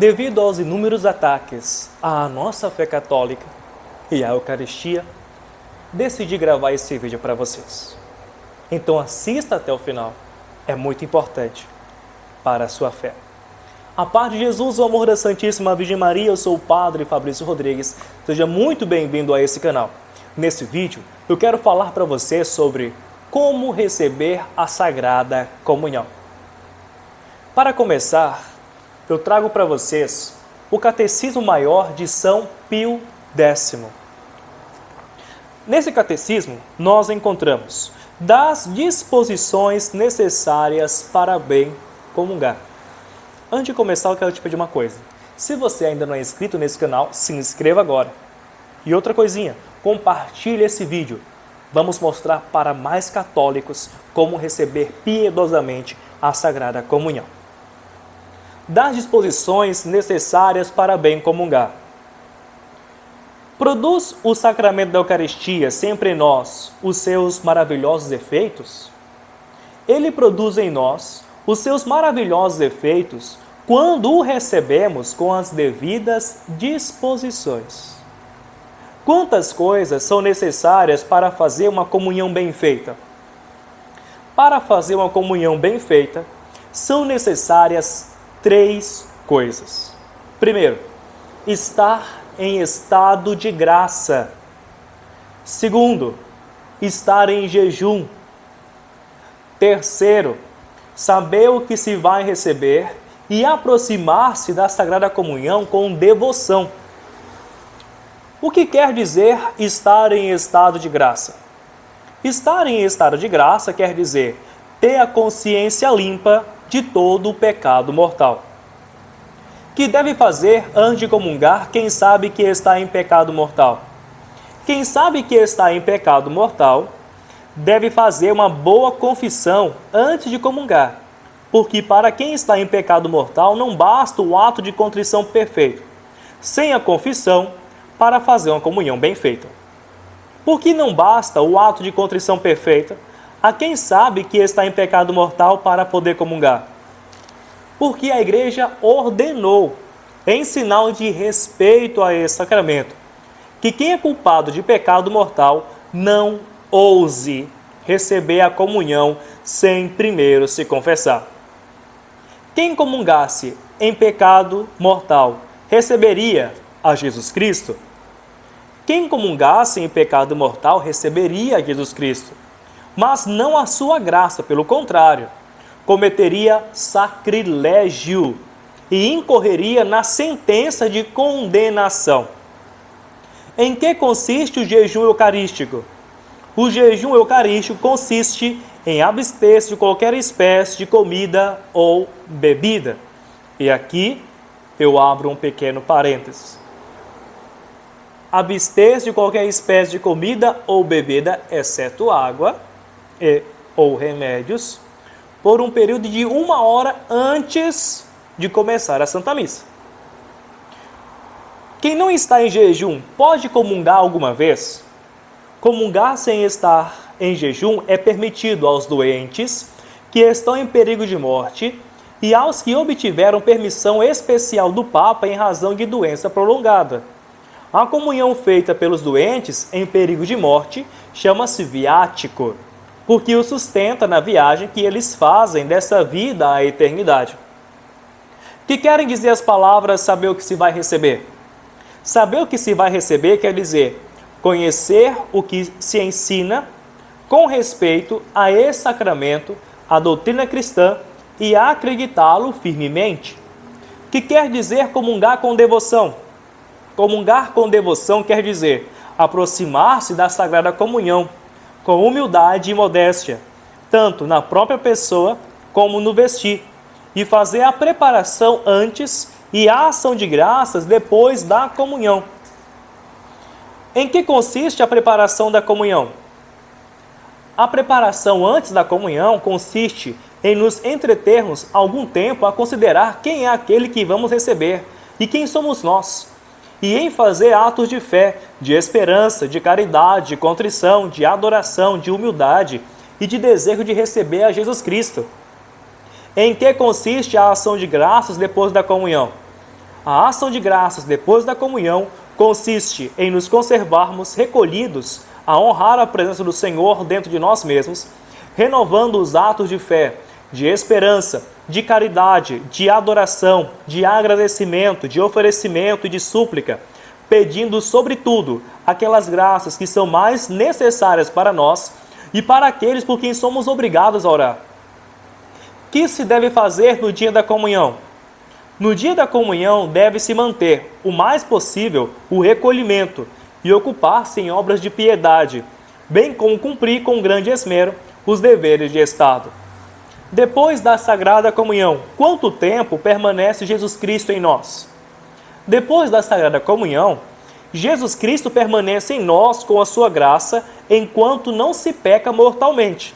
Devido aos inúmeros ataques à nossa fé católica e à Eucaristia, decidi gravar esse vídeo para vocês. Então assista até o final, é muito importante para a sua fé. A paz de Jesus, o amor da Santíssima Virgem Maria, eu sou o Padre Fabrício Rodrigues, seja muito bem-vindo a esse canal. Nesse vídeo, eu quero falar para você sobre como receber a Sagrada Comunhão. Para começar, eu trago para vocês o Catecismo Maior de São Pio X. Nesse catecismo, nós encontramos das disposições necessárias para bem comungar. Antes de começar, eu quero te pedir uma coisa. Se você ainda não é inscrito nesse canal, se inscreva agora. E outra coisinha, compartilhe esse vídeo. Vamos mostrar para mais católicos como receber piedosamente a Sagrada Comunhão. Das disposições necessárias para bem comungar. Produz o sacramento da Eucaristia sempre em nós os seus maravilhosos efeitos? Ele produz em nós os seus maravilhosos efeitos quando o recebemos com as devidas disposições. Quantas coisas são necessárias para fazer uma comunhão bem feita? Para fazer uma comunhão bem feita, são necessárias 3 coisas. Primeiro, estar em estado de graça. Segundo, estar em jejum. Terceiro, saber o que se vai receber e aproximar-se da Sagrada Comunhão com devoção. O que quer dizer estar em estado de graça? Estar em estado de graça quer dizer ter a consciência limpa de todo o pecado mortal. Que deve fazer antes de comungar quem sabe que está em pecado mortal? Quem sabe que está em pecado mortal deve fazer uma boa confissão antes de comungar, porque para quem está em pecado mortal não basta o ato de contrição perfeito, sem a confissão para fazer uma comunhão bem feita. Por que não basta o ato de contrição perfeita a quem sabe que está em pecado mortal para poder comungar? Porque a Igreja ordenou, em sinal de respeito a esse sacramento, que quem é culpado de pecado mortal não ouse receber a comunhão sem primeiro se confessar. Quem comungasse em pecado mortal receberia a Jesus Cristo? Quem comungasse em pecado mortal receberia a Jesus Cristo, mas não a sua graça, pelo contrário, cometeria sacrilégio e incorreria na sentença de condenação. Em que consiste o jejum eucarístico? O jejum eucarístico consiste em abster-se de qualquer espécie de comida ou bebida. E aqui eu abro um pequeno parênteses. Abster-se de qualquer espécie de comida ou bebida, exceto água ou remédios, por um período de 1 hora antes de começar a Santa Missa. Quem não está em jejum pode comungar alguma vez? Comungar sem estar em jejum é permitido aos doentes que estão em perigo de morte e aos que obtiveram permissão especial do Papa em razão de doença prolongada. A comunhão feita pelos doentes em perigo de morte chama-se viático, porque o sustenta na viagem que eles fazem dessa vida à eternidade. Que querem dizer as palavras saber o que se vai receber? Saber o que se vai receber quer dizer conhecer o que se ensina com respeito a esse sacramento, a doutrina cristã e acreditá-lo firmemente. Que quer dizer comungar com devoção? Comungar com devoção quer dizer aproximar-se da Sagrada Comunhão com humildade e modéstia, tanto na própria pessoa como no vestir, e fazer a preparação antes e a ação de graças depois da comunhão. Em que consiste a preparação da comunhão? A preparação antes da comunhão consiste em nos entretermos algum tempo a considerar quem é aquele que vamos receber e quem somos nós, e em fazer atos de fé, de esperança, de caridade, de contrição, de adoração, de humildade e de desejo de receber a Jesus Cristo. Em que consiste a ação de graças depois da comunhão? A ação de graças depois da comunhão consiste em nos conservarmos recolhidos a honrar a presença do Senhor dentro de nós mesmos, renovando os atos de fé, de esperança, de caridade, de adoração, de agradecimento, de oferecimento e de súplica, pedindo, sobretudo, aquelas graças que são mais necessárias para nós e para aqueles por quem somos obrigados a orar. O que se deve fazer no dia da comunhão? No dia da comunhão deve-se manter, o mais possível, o recolhimento e ocupar-se em obras de piedade, bem como cumprir com grande esmero os deveres de Estado. Depois da Sagrada Comunhão, quanto tempo permanece Jesus Cristo em nós? Depois da Sagrada Comunhão, Jesus Cristo permanece em nós com a sua graça enquanto não se peca mortalmente,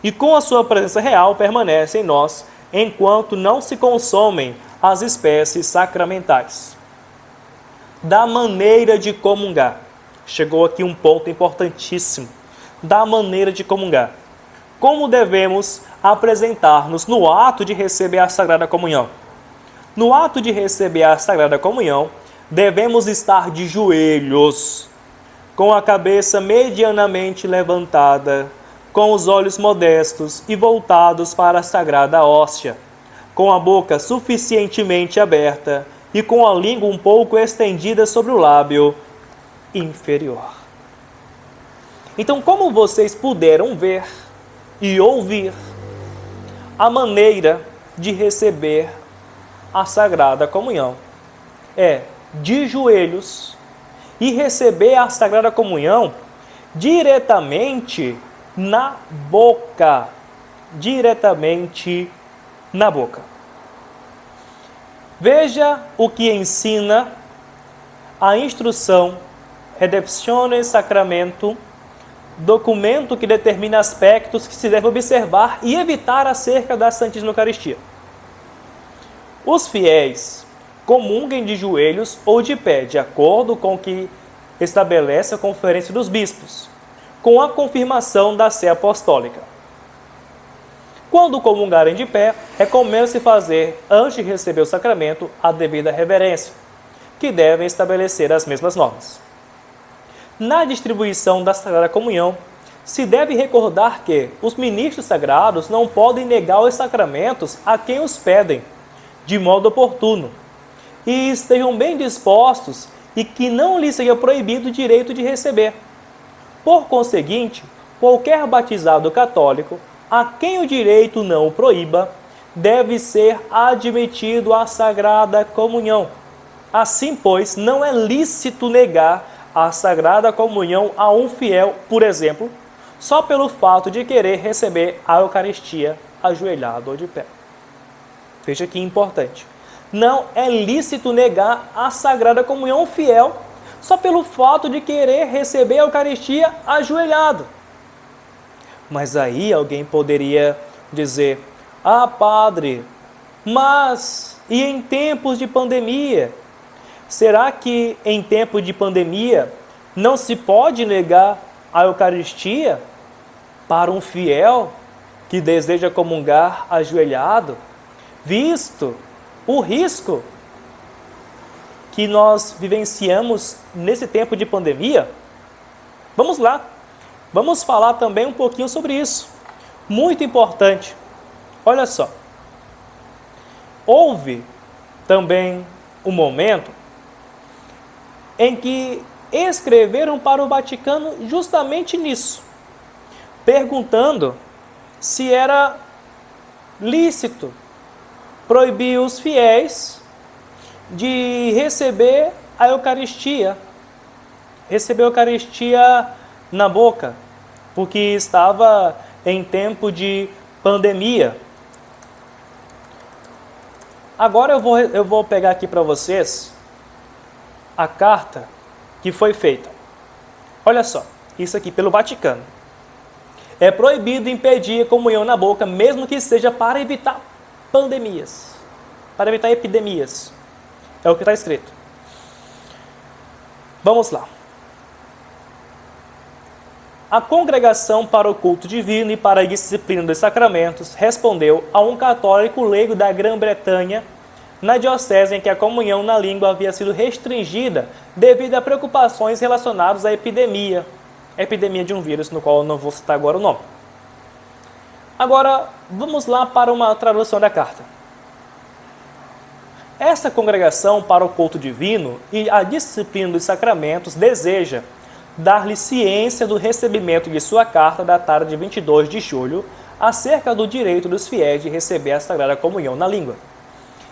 e com a sua presença real permanece em nós enquanto não se consomem as espécies sacramentais. Da maneira de comungar. Chegou aqui um ponto importantíssimo. Da maneira de comungar. Como devemos apresentar-nos no ato de receber a Sagrada Comunhão? No ato de receber a Sagrada Comunhão, devemos estar de joelhos, com a cabeça medianamente levantada, com os olhos modestos e voltados para a Sagrada Hóstia, com a boca suficientemente aberta e com a língua um pouco estendida sobre o lábio inferior. Então, como vocês puderam ver e ouvir, a maneira de receber a Sagrada Comunhão é de joelhos e receber a Sagrada Comunhão diretamente na boca. Diretamente na boca. Veja o que ensina a instrução Redemptionis Sacramento, documento que determina aspectos que se deve observar e evitar acerca da Santíssima Eucaristia. Os fiéis comunguem de joelhos ou de pé, de acordo com o que estabelece a Conferência dos Bispos, com a confirmação da Sé Apostólica. Quando comungarem de pé, recomenda-se fazer, antes de receber o sacramento, a devida reverência, que devem estabelecer as mesmas normas. Na distribuição da Sagrada Comunhão, se deve recordar que os ministros sagrados não podem negar os sacramentos a quem os pedem, de modo oportuno, e estejam bem dispostos e que não lhes seja proibido o direito de receber. Por conseguinte, qualquer batizado católico, a quem o direito não o proíba, deve ser admitido à Sagrada Comunhão. Assim, pois, não é lícito negar a Sagrada Comunhão a um fiel, por exemplo, só pelo fato de querer receber a Eucaristia ajoelhado ou de pé. Veja que importante. Não é lícito negar a Sagrada Comunhão a um fiel só pelo fato de querer receber a Eucaristia ajoelhado. Mas aí alguém poderia dizer: ah, padre, mas e em tempos de pandemia? Será que em tempo de pandemia não se pode negar a Eucaristia para um fiel que deseja comungar ajoelhado, visto o risco que nós vivenciamos nesse tempo de pandemia? Vamos lá. Vamos falar também um pouquinho sobre isso. Muito importante. Olha só. Houve também um momento em que escreveram para o Vaticano justamente nisso, perguntando se era lícito proibir os fiéis de receber a Eucaristia, na boca, porque estava em tempo de pandemia. Agora eu vou pegar aqui para vocês a carta que foi feita. Olha só, isso aqui pelo Vaticano. É proibido impedir a comunhão na boca, mesmo que seja para evitar pandemias, para evitar epidemias. É o que está escrito. Vamos lá. A Congregação para o Culto Divino e para a Disciplina dos Sacramentos respondeu a um católico leigo da Grã-Bretanha na diocese em que a comunhão na língua havia sido restringida devido a preocupações relacionadas à epidemia de um vírus, no qual eu não vou citar agora o nome. Agora, vamos lá para uma tradução da carta. Essa congregação para o culto divino e a disciplina dos sacramentos deseja dar-lhe ciência do recebimento de sua carta datada de 22 de julho acerca do direito dos fiéis de receber a Sagrada Comunhão na língua.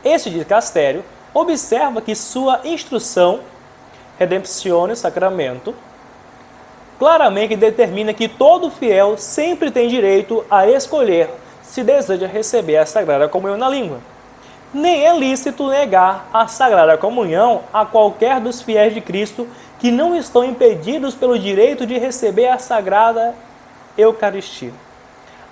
Este dicastério observa que sua instrução, Redemptione Sacramento, claramente determina que todo fiel sempre tem direito a escolher se deseja receber a Sagrada Comunhão na língua. Nem é lícito negar a Sagrada Comunhão a qualquer dos fiéis de Cristo que não estão impedidos pelo direito de receber a Sagrada Eucaristia.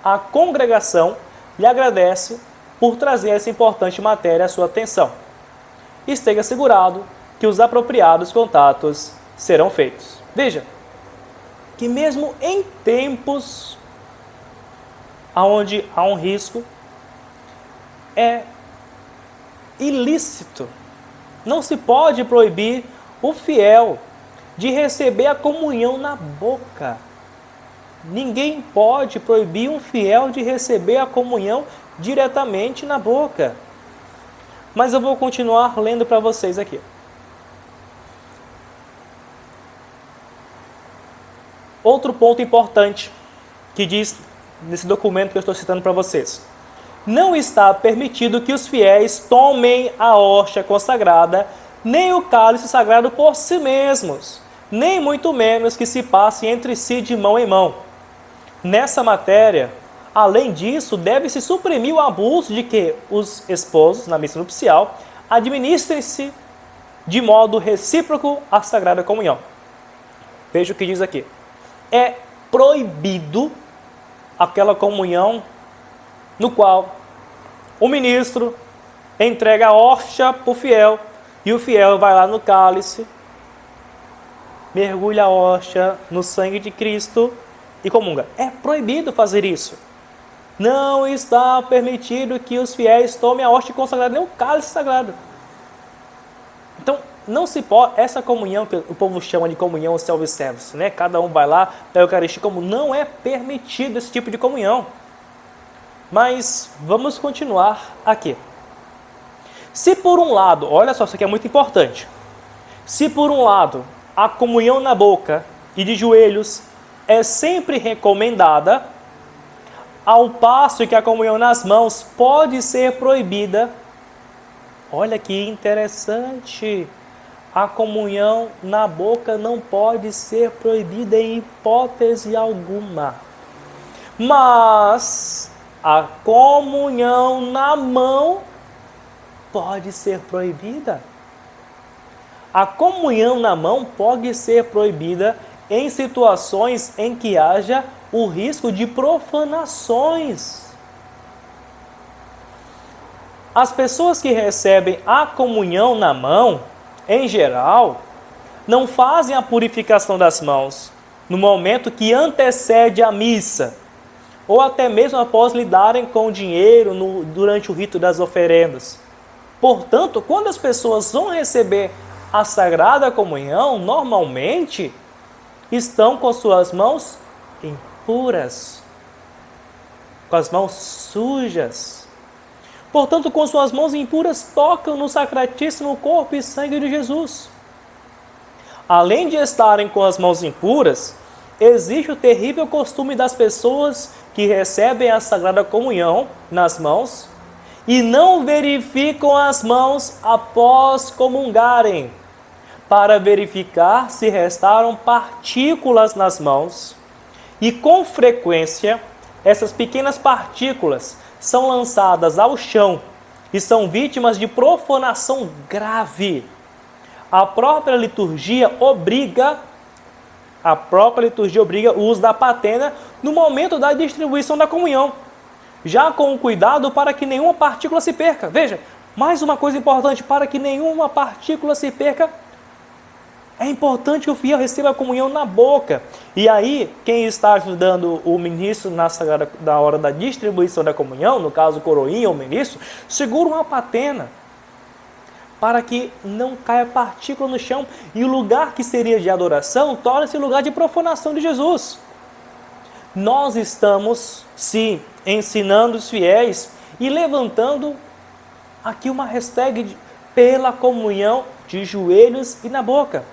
A congregação lhe agradece por trazer essa importante matéria à sua atenção. Esteja assegurado que os apropriados contatos serão feitos. Veja, que mesmo em tempos onde há um risco, é ilícito, não se pode proibir o fiel de receber a comunhão na boca. Ninguém pode proibir um fiel de receber a comunhão diretamente na boca. Mas eu vou continuar lendo para vocês aqui. Outro ponto importante que diz nesse documento que eu estou citando para vocês. Não está permitido que os fiéis tomem a hóstia consagrada, nem o cálice sagrado por si mesmos, nem muito menos que se passem entre si de mão em mão. Nessa matéria, além disso, deve-se suprimir o abuso de que os esposos, na missa nupcial, administrem-se de modo recíproco a Sagrada Comunhão. Veja o que diz aqui. É proibido aquela comunhão no qual o ministro entrega a hóstia para o fiel e o fiel vai lá no cálice, mergulha a hóstia no sangue de Cristo e comunga. É proibido fazer isso. Não está permitido que os fiéis tomem a hóstia consagrada, nem o cálice sagrado. Então, não se pode, essa comunhão que o povo chama de comunhão self-service, né? Cada um vai lá, da Eucaristia comum, não é permitido esse tipo de comunhão. Mas vamos continuar aqui. Se por um lado, olha só, isso aqui é muito importante. Se por um lado a comunhão na boca e de joelhos é sempre recomendada, ao passo que a comunhão nas mãos pode ser proibida. Olha que interessante. A comunhão na boca não pode ser proibida em hipótese alguma. Mas a comunhão na mão pode ser proibida. A comunhão na mão pode ser proibida em situações em que haja o risco de profanações. As pessoas que recebem a comunhão na mão, em geral, não fazem a purificação das mãos no momento que antecede a missa, ou até mesmo após lidarem com o dinheiro durante o rito das oferendas. Portanto, quando as pessoas vão receber a Sagrada Comunhão, normalmente estão com suas mãos impuras, com as mãos sujas. Portanto, com suas mãos impuras, tocam no sacratíssimo corpo e sangue de Jesus. Além de estarem com as mãos impuras, existe o terrível costume das pessoas que recebem a Sagrada Comunhão nas mãos e não verificam as mãos após comungarem, para verificar se restaram partículas nas mãos. E com frequência, essas pequenas partículas são lançadas ao chão e são vítimas de profanação grave. A própria liturgia obriga o uso da patena no momento da distribuição da comunhão, já com o cuidado para que nenhuma partícula se perca. Veja, mais uma coisa importante, para que nenhuma partícula se perca, é importante que o fiel receba a comunhão na boca. E aí, quem está ajudando o ministro na hora da distribuição da comunhão, no caso o coroinha ou o ministro, segura uma patena para que não caia partícula no chão e o lugar que seria de adoração torne-se lugar de profanação de Jesus. Nós estamos, sim, ensinando os fiéis e levantando aqui uma hashtag pela comunhão de joelhos e na boca.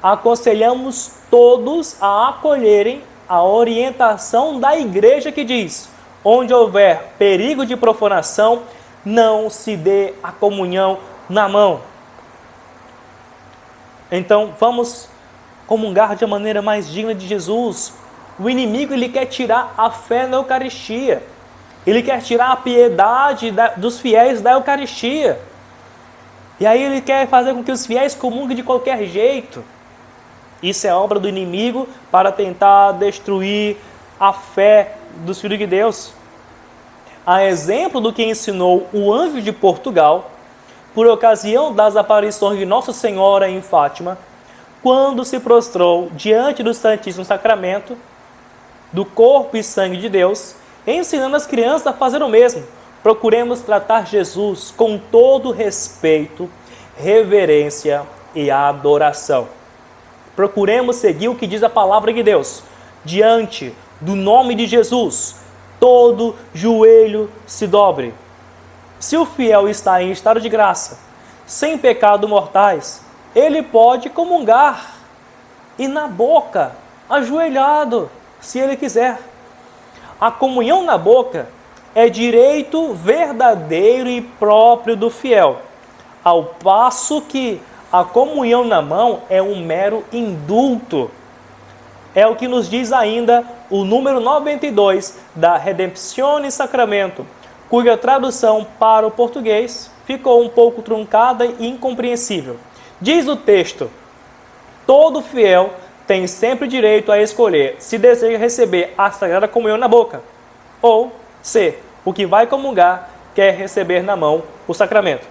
Aconselhamos todos a acolherem a orientação da igreja que diz: onde houver perigo de profanação, não se dê a comunhão na mão. Então, vamos comungar de maneira mais digna de Jesus. O inimigo, ele quer tirar a fé na Eucaristia. Ele quer tirar a piedade dos fiéis da Eucaristia. E aí ele quer fazer com que os fiéis comunguem de qualquer jeito. Isso é obra do inimigo para tentar destruir a fé dos filhos de Deus. A exemplo do que ensinou o anjo de Portugal, por ocasião das aparições de Nossa Senhora em Fátima, quando se prostrou diante do Santíssimo Sacramento, do corpo e sangue de Deus, ensinando as crianças a fazer o mesmo. Procuremos tratar Jesus com todo respeito, reverência e adoração. Procuremos seguir o que diz a palavra de Deus. Diante do nome de Jesus, todo joelho se dobre. Se o fiel está em estado de graça, sem pecado mortais, ele pode comungar e na boca, ajoelhado, se ele quiser. A comunhão na boca é direito verdadeiro e próprio do fiel, ao passo que a comunhão na mão é um mero indulto. É o que nos diz ainda o número 92 da Redemptione Sacramento, cuja tradução para o português ficou um pouco truncada e incompreensível. Diz o texto: todo fiel tem sempre direito a escolher se deseja receber a Sagrada Comunhão na boca, ou se o que vai comungar quer receber na mão o sacramento.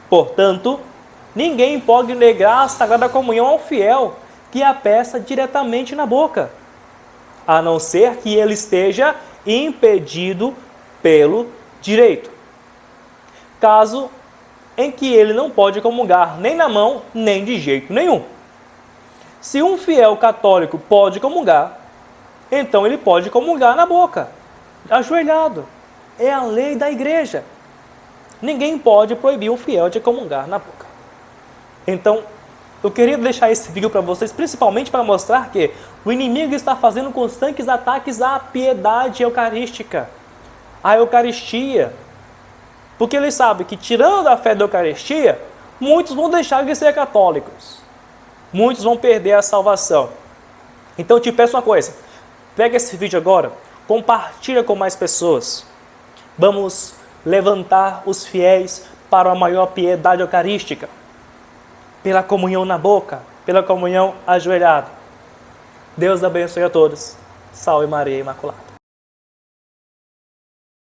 Portanto, ninguém pode negar a Sagrada Comunhão ao fiel que a peça diretamente na boca, a não ser que ele esteja impedido pelo direito. Caso em que ele não pode comungar nem na mão, nem de jeito nenhum. Se um fiel católico pode comungar, então ele pode comungar na boca, ajoelhado. É a lei da igreja. Ninguém pode proibir um fiel de comungar na boca. Então, eu queria deixar esse vídeo para vocês, principalmente para mostrar que o inimigo está fazendo constantes ataques à piedade eucarística, à Eucaristia. Porque ele sabe que, tirando a fé da Eucaristia, muitos vão deixar de ser católicos. Muitos vão perder a salvação. Então eu te peço uma coisa, pega esse vídeo agora, compartilha com mais pessoas. Vamos levantar os fiéis para uma maior piedade eucarística, pela comunhão na boca, pela comunhão ajoelhado. Deus abençoe a todos. Salve Maria Imaculada.